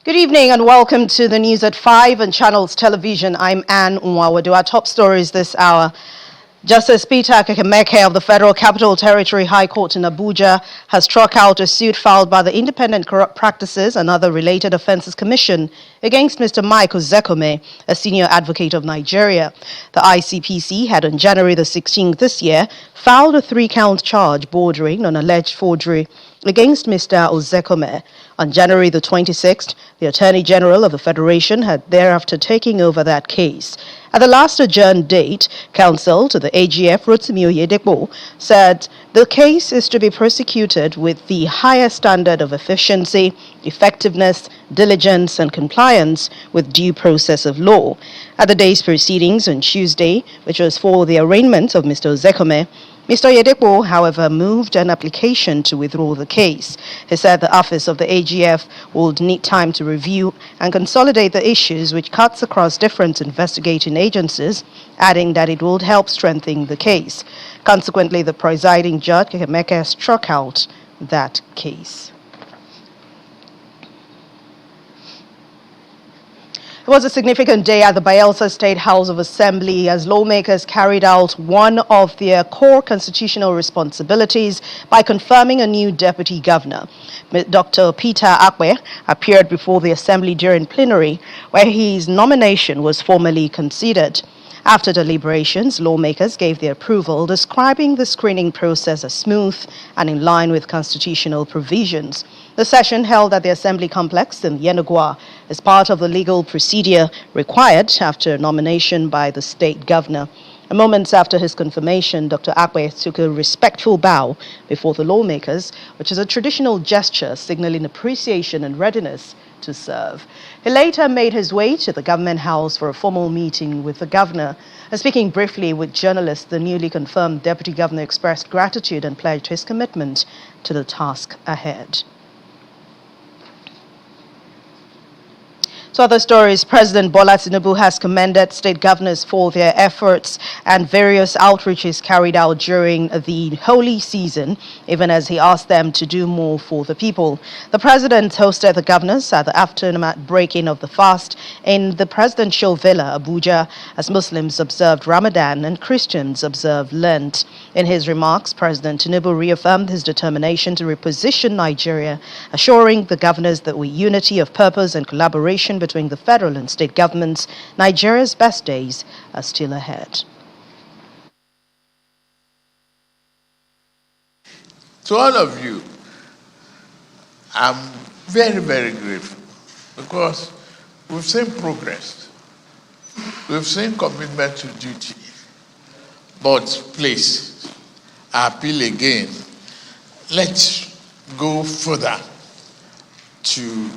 Good evening and welcome to the news at 5 on Channels Television. I'm Anne Nwawadu. Our top stories this hour. Justice Peter Kekemeke of the Federal Capital Territory High Court in Abuja has struck out a suit filed by the Independent Corrupt Practices and Other Related Offences Commission against Mr. Mike Ozekome, a senior advocate of Nigeria. The ICPC had on January the 16th this year filed a 3-count charge bordering on alleged forgery against Mr. Ozekome. On January the 26th, the Attorney General of the Federation had thereafter taken over that case. At the last adjourned date, counsel to the AGF, Rotimi Oyedepo, said the case is to be prosecuted with the highest standard of efficiency, effectiveness, diligence, and compliance with due process of law. At the day's proceedings on Tuesday, which was for the arraignment of Mr. Ozekome, Mr. Oyedepo, however, moved an application to withdraw the case. He said the office of the AGF would need time to review and consolidate the issues, which cuts across different investigating agencies, adding that it would help strengthen the case. Consequently, the presiding judge, Kekemeke, struck out that case. It was a significant day at the Bayelsa State House of Assembly as lawmakers carried out one of their core constitutional responsibilities by confirming a new deputy governor. Dr. Peter Akwe appeared before the Assembly during plenary, where his nomination was formally considered. After deliberations, lawmakers gave their approval, describing the screening process as smooth and in line with constitutional provisions. The session held at the Assembly complex in Yenagua is part of the legal procedure required after nomination by the state governor. Moments after his confirmation, Dr. Akwe took a respectful bow before the lawmakers, which is a traditional gesture signaling appreciation and readiness to serve. He later made his way to the government house for a formal meeting with the governor. Speaking briefly with journalists, the newly confirmed deputy governor expressed gratitude and pledged his commitment to the task ahead. To other stories, President Bola Tinubu has commended state governors for their efforts and various outreaches carried out during the holy season, even as he asked them to do more for the people. The president hosted the governors at the aftermath breaking of the fast in the presidential villa, Abuja, as Muslims observed Ramadan and Christians observed Lent. In his remarks, President Tinubu reaffirmed his determination to reposition Nigeria, assuring the governors that with unity of purpose and collaboration between the federal and state governments, Nigeria's best days are still ahead. To all of you, I'm very, very grateful because we've seen progress. We've seen commitment to duty. But please, I appeal again, let's go further to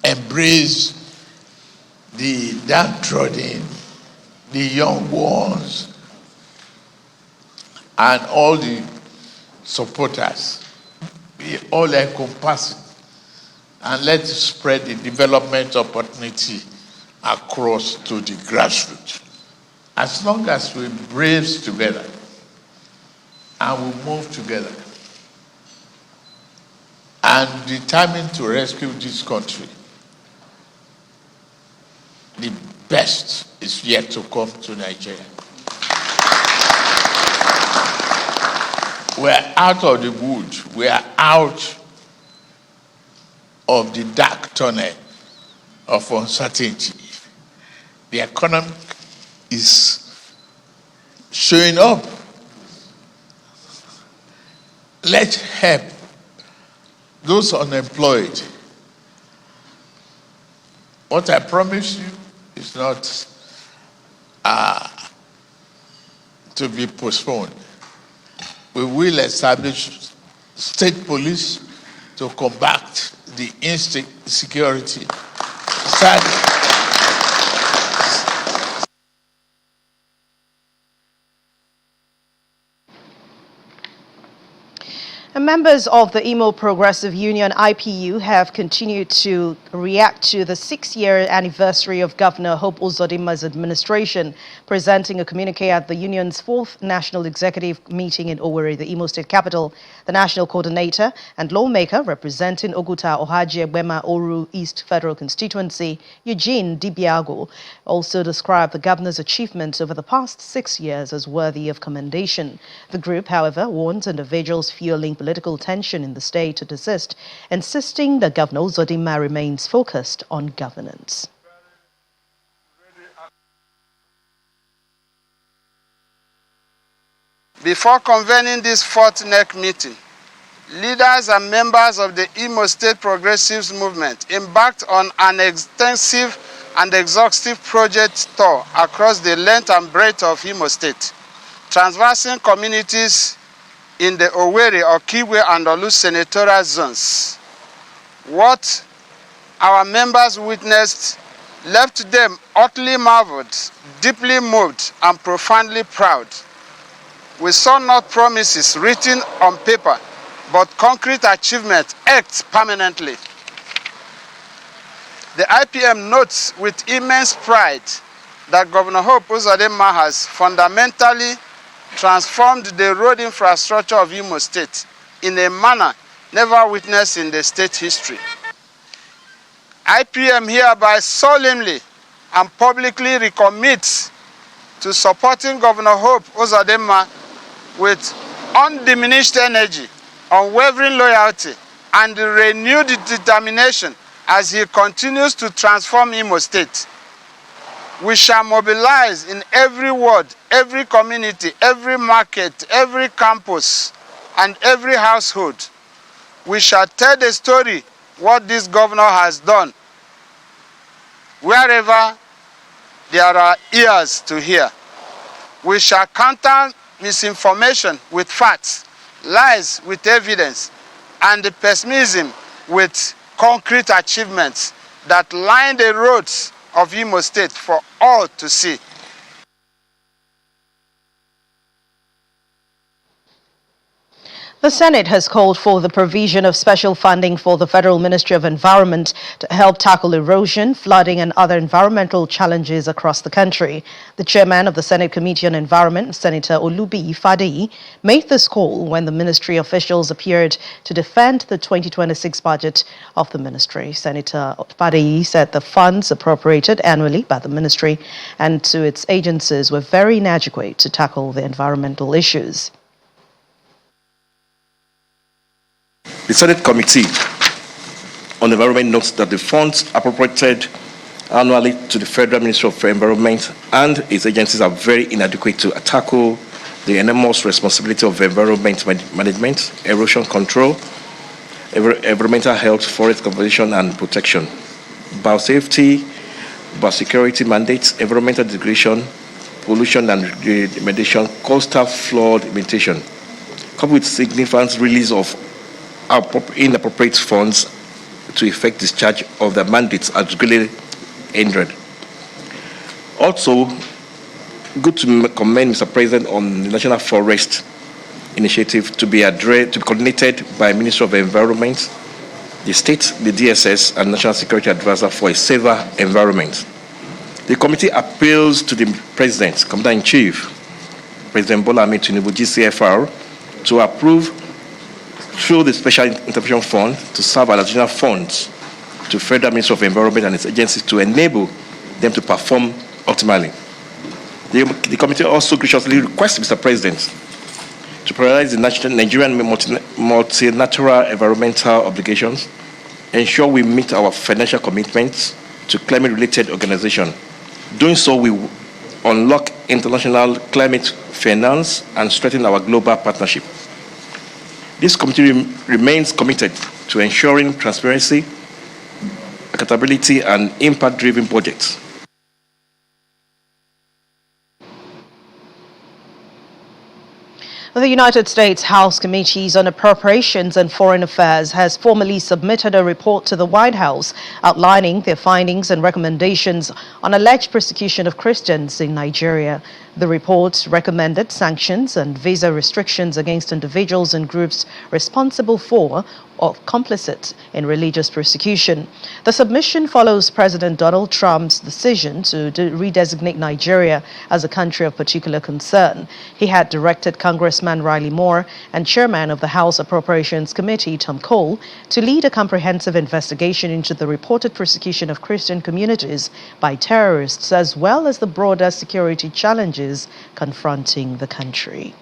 embrace the downtrodden, the young ones, and all the supporters. We all encompass it, and let's spread the development opportunity across to the grassroots. As long as we brace together and we move together and determined to rescue this country, the best is yet to come to Nigeria. We're out of the woods. We are out of the dark tunnel of uncertainty. The economy is showing up. Let's help those unemployed. What I promise you is not to be postponed. We will establish state police to combat the insecurity. members of the Imo Progressive Union IPU have continued to react to the 6-year anniversary of Governor Hope Uzodimma's administration, presenting a communique at the union's 4th National Executive meeting in Owerri, the Imo State capital. The national coordinator and lawmaker representing Oguta Ohaji Egbema Oru East Federal Constituency, Eugene Dibiago, also described the governor's achievements over the past 6 years as worthy of commendation. The group, however, warns individuals fueling political tension in the state to desist, insisting that Governor Uzodimma remains focused on governance. Before convening this 4th NEC meeting, leaders and members of the Imo State Progressives Movement embarked on an extensive and exhaustive project tour across the length and breadth of Imo State, traversing communities in the Owerri, Okiwe, and Olu senatorial zones. What our members witnessed left them utterly marveled, deeply moved, and profoundly proud. We saw not promises written on paper, but concrete achievements etched permanently. The IPM notes with immense pride that Governor Hope Uzodimma has fundamentally transformed the road infrastructure of Imo State in a manner never witnessed in the state history. IPM hereby solemnly and publicly recommits to supporting Governor Hope Uzodimma with undiminished energy, unwavering loyalty, and renewed determination as he continues to transform Imo State. We shall mobilize in every ward, every community, every market, every campus, and every household. We shall tell the story what this governor has done, wherever there are ears to hear. We shall counter misinformation with facts, lies with evidence, and pessimism with concrete achievements that line the roads of Imo State for all to see. The Senate has called for the provision of special funding for the Federal Ministry of Environment to help tackle erosion, flooding, and other environmental challenges across the country. The chairman of the Senate Committee on Environment, Senator Olubi Ifadeyi, made this call when the ministry officials appeared to defend the 2026 budget of the ministry. Senator Ifadeyi said the funds appropriated annually by the ministry and to its agencies were very inadequate to tackle the environmental issues. The Senate Committee on Environment notes that the funds appropriated annually to the Federal Ministry of Environment and its agencies are very inadequate to tackle the enormous responsibility of environment management, erosion control, environmental health, forest conservation and protection, biosafety, biosecurity mandates, environmental degradation, pollution and remediation, coastal flood mitigation, coupled with significant release of inappropriate funds to effect discharge of the mandates as greatly hindered. Also, good to commend Mr. President on the National Forest Initiative to be coordinated by Ministry of Environment, the State, the DSS, and National Security Advisor for a safer environment. The committee appeals to the President, Commander-in-Chief, President Bola Ahmed Tinubu, GCFR, to approve through the Special Intervention Fund to serve as additional funds to Federal Ministry of Environment and its agencies to enable them to perform optimally. The committee also graciously requests Mr. President to prioritize the Nigerian multilateral environmental obligations, ensure we meet our financial commitments to climate-related organizations. Doing so will unlock international climate finance and strengthen our global partnership. This committee remains committed to ensuring transparency, accountability, and impact-driven projects. The United States House Committees on Appropriations and Foreign Affairs has formally submitted a report to the White House outlining their findings and recommendations on alleged persecution of Christians in Nigeria. The report recommended sanctions and visa restrictions against individuals and groups responsible for or complicit in religious persecution. The submission follows President Donald Trump's decision to redesignate Nigeria as a country of particular concern. He had directed Congressman Riley Moore and Chairman of the House Appropriations Committee, Tom Cole, to lead a comprehensive investigation into the reported persecution of Christian communities by terrorists, as well as the broader security challenges confronting the country.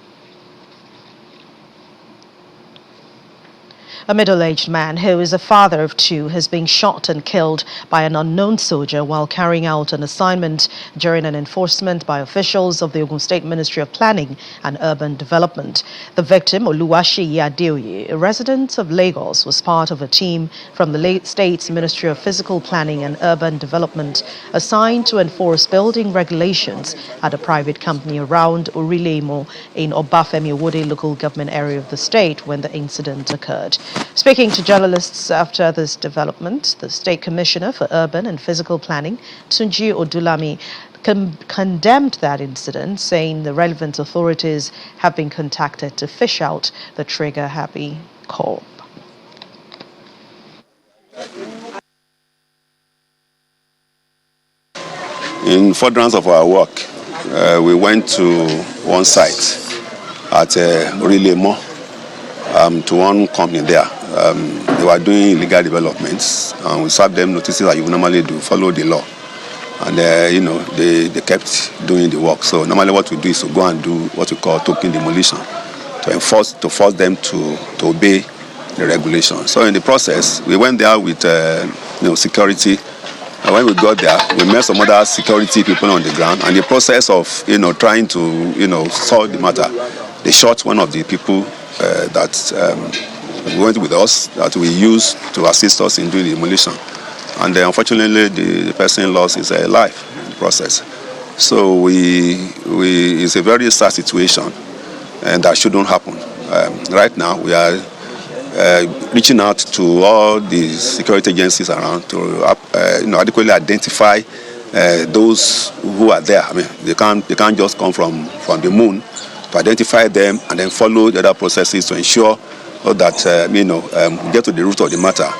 A middle-aged man who is a father of two has been shot and killed by an unknown soldier while carrying out an assignment during an enforcement by officials of the Ogun State Ministry of Planning and Urban Development. The victim, Oluwaseyi Adeoye, a resident of Lagos, was part of a team from the state's Ministry of Physical Planning and Urban Development assigned to enforce building regulations at a private company around Orilemo in Obafemi Owode local government area of the state when the incident occurred. Speaking to journalists after this development, the State Commissioner for Urban and Physical Planning, Tunji Odulami, condemned that incident, saying the relevant authorities have been contacted to fish out the trigger-happy corp. In furtherance of our work, we went to one site at Orilemo, to one company there. They were doing illegal developments, and we served them notices that you normally do, follow the law. And they kept doing the work. So normally what we do is to go and do what we call token demolition, to force them to obey the regulations. So in the process, we went there with security. And when we got there, we met some other security people on the ground. And the process of trying to solve the matter, they shot one of the people that went with us, that we used to assist us in doing the demolition. And unfortunately, the person lost his life in the process. So it's a very sad situation, and that shouldn't happen. Right now, we are reaching out to all the security agencies around to adequately identify those who are there. I mean, they can't just come from the moon. To identify them and then follow the other processes to ensure that we get to the root of the matter.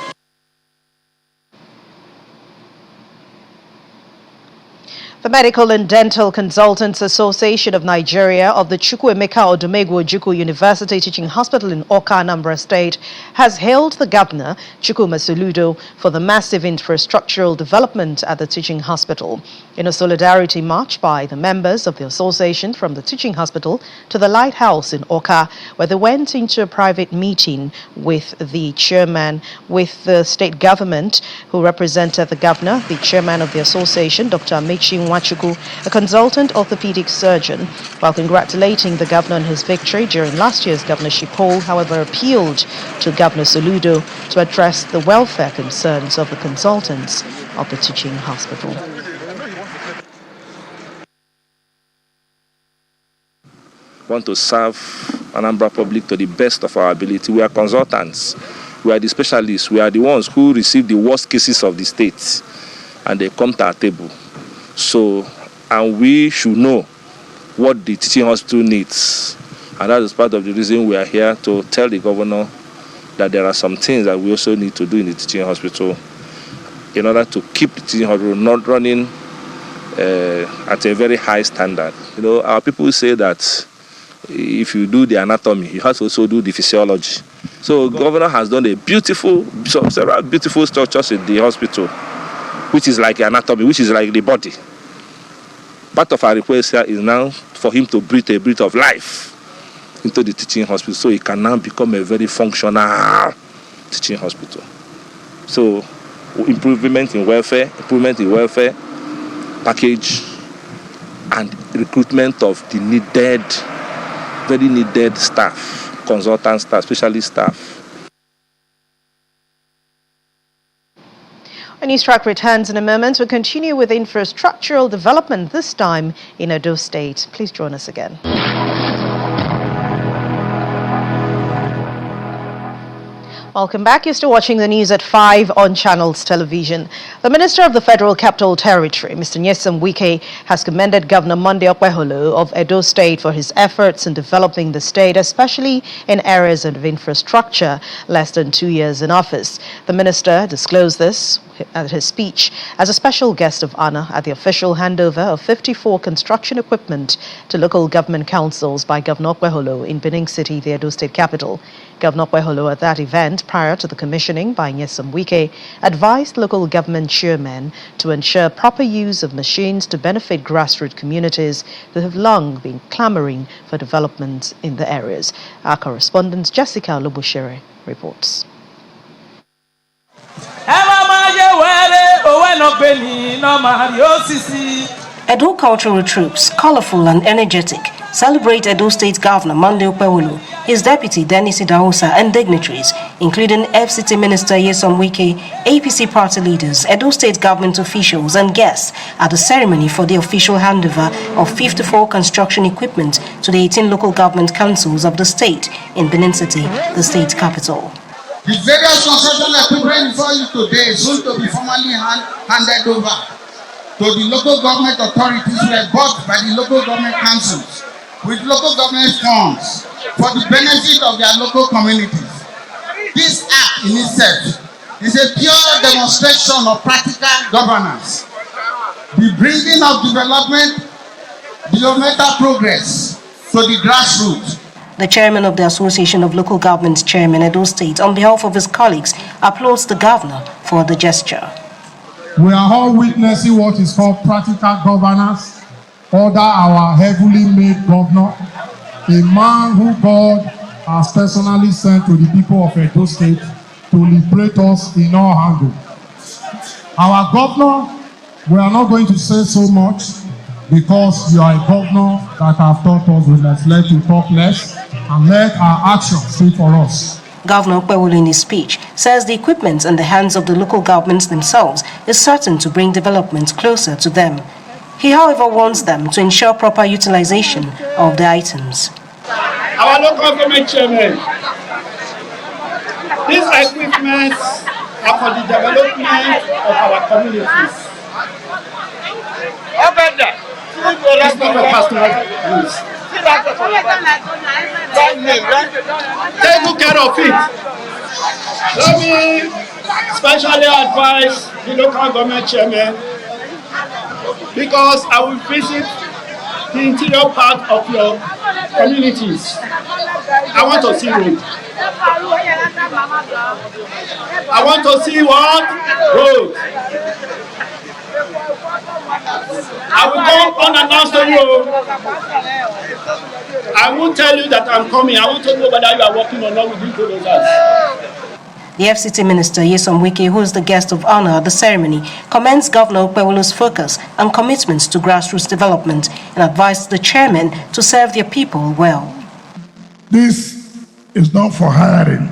The Medical and Dental Consultants Association of Nigeria of the Chukwuemeka Odumegwu Ojukwu University Teaching Hospital in Awka, Anambra State has hailed the governor, Chukwuma Soludo, for the massive infrastructural development at the teaching hospital. In a solidarity march by the members of the association from the teaching hospital to the lighthouse in Awka, where they went into a private meeting with the chairman, with the state government, who represented the governor, the chairman of the association, Dr. Amechi Nwachukwu, a consultant orthopedic surgeon. While congratulating the governor on his victory during last year's governorship poll, however, appealed to Governor Soludo to address the welfare concerns of the consultants of the teaching hospital. Want to serve Anambra public to the best of our ability. We are consultants. We are the specialists. We are the ones who receive the worst cases of the state, and they come to our table. So, and we should know what the teaching hospital needs. And that is part of the reason we are here, to tell the governor that there are some things that we also need to do in the teaching hospital in order to keep the teaching hospital not running at a very high standard. Our people say that if you do the anatomy, you have to also do the physiology. So the governor has done several beautiful structures in the hospital, which is like anatomy, which is like the body. Part of our request here is now for him to breathe a breath of life into the teaching hospital, so it can now become a very functional teaching hospital. So improvement in welfare package, and recruitment of the very needed staff, consultant staff, specialist staff. A news track returns in a moment. We'll continue with infrastructural development, this time in Edo State. Please join us again. Welcome back. You're still watching the news at 5 on Channels Television. The Minister of the Federal Capital Territory, Mr. Nyesom Wike, has commended Governor Monday Okpeholo of Edo State for his efforts in developing the state, especially in areas of infrastructure less than 2 years in office. The minister disclosed this at his speech as a special guest of honor at the official handover of 54 construction equipment to local government councils by Governor Okpeholo in Benin City, the Edo State capital. Governor Okpeholo at that event, prior to the commissioning by Nyesom Wike, advised local government chairmen to ensure proper use of machines to benefit grassroots communities that have long been clamoring for development in the areas. Our correspondent Jessica Loboshere reports. Edo cultural troops, colorful and energetic, celebrate Edo State Governor Monday Okpeholo, his deputy Dennis Idahosa and dignitaries, including FCT Minister Nyesom Wike, APC party leaders, Edo State government officials and guests at the ceremony for the official handover of 54 construction equipment to the 18 local government councils of the state in Benin City, the state capital. The various construction equipment before you today is soon to be formally handed over to the local government authorities who are bought by the local government councils with local government funds for the benefit of their local communities. This act in itself is a pure demonstration of practical governance, the bringing of development, developmental progress to the grassroots. The chairman of the Association of Local Government Chairmen Edo State, on behalf of his colleagues, applauds the governor for the gesture. We are all witnessing what is called practical governance under our heavily made governor, a man who God has personally sent to the people of Edo State to liberate us in all angles. Our governor, we are not going to say so much because you are a governor that have taught us we must let you talk less and let our actions speak for us. Governor Okpeholo in his speech says the equipment in the hands of the local governments themselves is certain to bring development closer to them. He, however, wants them to ensure proper utilization of the items. Our local government chairman, these equipment are for the development of our communities. It's not for personal use. Take good care of it. Let me specially advise the local government chairman, because I will visit the interior part of your communities. I want to see road. I want to see what? Road. I will come unannounced to you. I won't tell you that I'm coming. I want to know whether you are working or not with these producers. The FCT Minister Nyesom Wike, who is the guest of honor at the ceremony, commends Governor Okpeholo's focus and commitments to grassroots development and advised the chairman to serve their people well. This is not for hiring.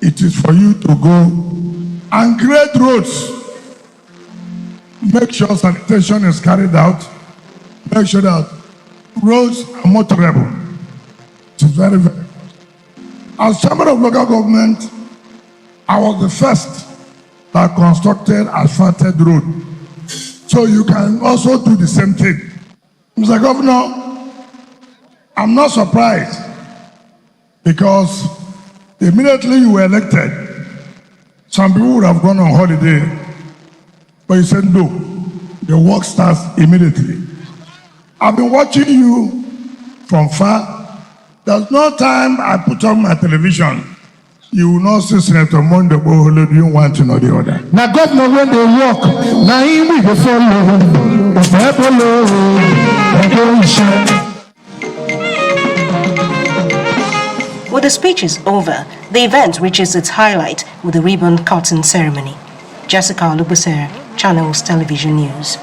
It is for you to go and grade roads. Make sure sanitation is carried out. Make sure that roads are motorable. It is very, very important. As chairman of local government, I was the first that constructed asphalted road. So you can also do the same thing. Mr. Governor, I'm not surprised because immediately you were elected, some people would have gone on holiday, but you said no, the work starts immediately. I've been watching you from far. There's no time I put on my television, you will not see Senator Monday Okpeholo doing one thing or the other. Now governor when they walk, now he will be follow. With the speeches over, the event reaches its highlight with the ribbon cutting ceremony. Jessica Lubusere, Channels Television News.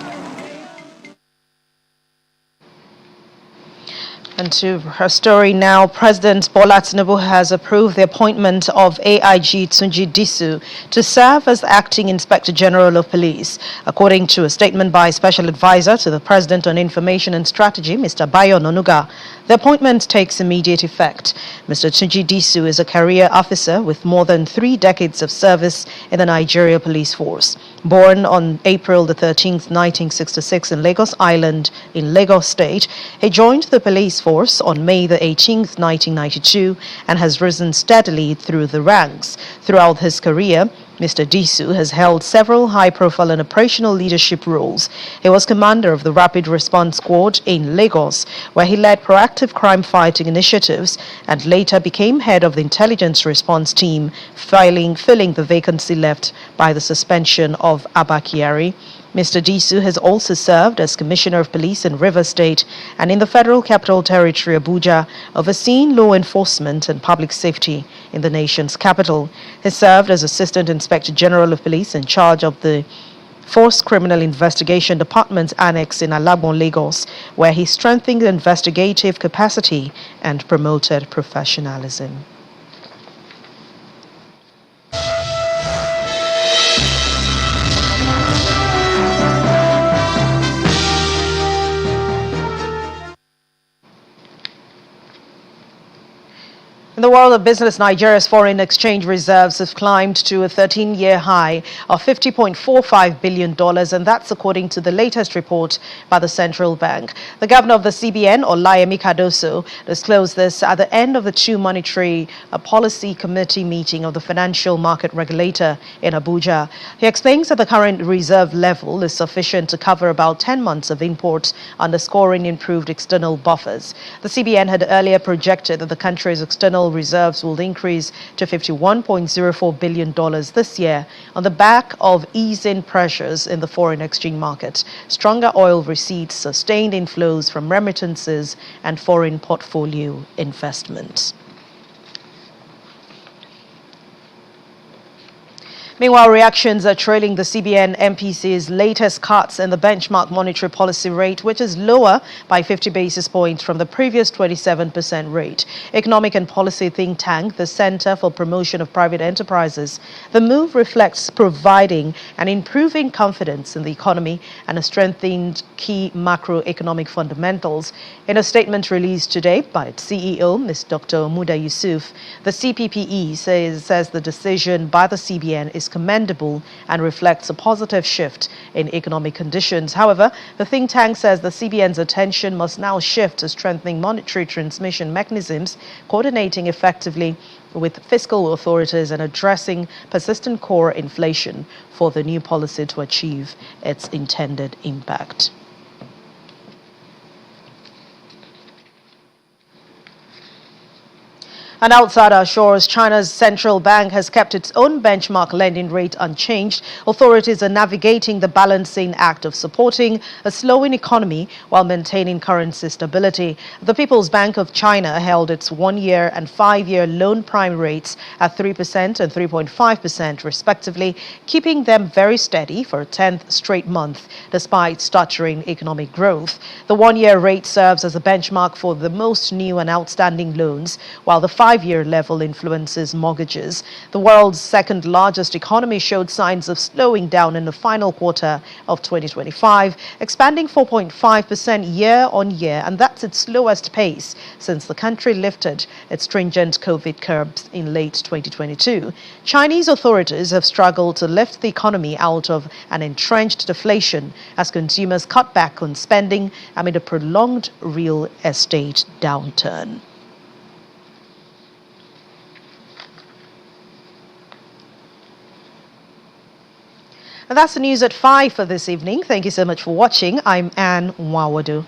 And to her story now, President Bola Tinubu has approved the appointment of AIG Tunji Disu to serve as the Acting Inspector General of Police. According to a statement by Special Advisor to the President on Information and Strategy, Mr. Bayo Nonuga, The appointment takes immediate effect. Mr. Tunji Disu is a career officer with more than 3 decades of service in the Nigeria Police Force. Born on April the 13th, 1966 in Lagos Island in Lagos State, he joined the police force on May the 18th, 1992 and has risen steadily through the ranks. Throughout his career, Mr. Disu has held several high-profile and operational leadership roles. He was commander of the Rapid Response Squad in Lagos, where he led proactive crime-fighting initiatives and later became head of the intelligence response team, filling the vacancy left by the suspension of Abba Kyari. Mr. Disu has also served as Commissioner of Police in Rivers State and in the Federal Capital Territory, Abuja, overseeing law enforcement and public safety in the nation's capital. He served as Assistant Inspector General of Police in charge of the Force Criminal Investigation Department's annex in Alagbon, Lagos, where he strengthened investigative capacity and promoted professionalism. In the world of business, Nigeria's foreign exchange reserves have climbed to a 13-year high of $50.45 billion, and that's according to the latest report by the central bank. The governor of the CBN, Olayemi Cardoso, disclosed this at the end of the two monetary policy committee meeting of the financial market regulator in Abuja. He explains that the current reserve level is sufficient to cover about 10 months of imports, underscoring improved external buffers. The CBN had earlier projected that the country's external reserves will increase to $51.04 billion this year on the back of easing pressures in the foreign exchange market, stronger oil receipts, sustained inflows from remittances, and foreign portfolio investments. Meanwhile, reactions are trailing the CBN MPC's latest cuts in the benchmark monetary policy rate, which is lower by 50 basis points from the previous 27% rate. Economic and policy think tank, the Center for Promotion of Private Enterprises, the move reflects providing and improving confidence in the economy and a strengthened key macroeconomic fundamentals. In a statement released today by its CEO, Ms. Dr. Muda Yusuf, the CPPE says the decision by the CBN is commendable and reflects a positive shift in economic conditions. However, the think tank says the CBN's attention must now shift to strengthening monetary transmission mechanisms, coordinating effectively with fiscal authorities and addressing persistent core inflation for the new policy to achieve its intended impact. And outside our shores, China's central bank has kept its own benchmark lending rate unchanged. Authorities are navigating the balancing act of supporting a slowing economy while maintaining currency stability. The People's Bank of China held its 1-year and 5-year loan prime rates at 3% and 3.5% respectively, keeping them very steady for a 10th straight month despite stuttering economic growth. The 1-year rate serves as a benchmark for the most new and outstanding loans, while the 5-year level influences mortgages. The world's second largest economy showed signs of slowing down in the final quarter of 2025, expanding 4.5% year on year, and that's its slowest pace since the country lifted its stringent COVID curbs in late 2022. Chinese authorities have struggled to lift the economy out of an entrenched deflation as consumers cut back on spending amid a prolonged real estate downturn. And that's the news at 5 for this evening. Thank you so much for watching. I'm Anne Nwawadu.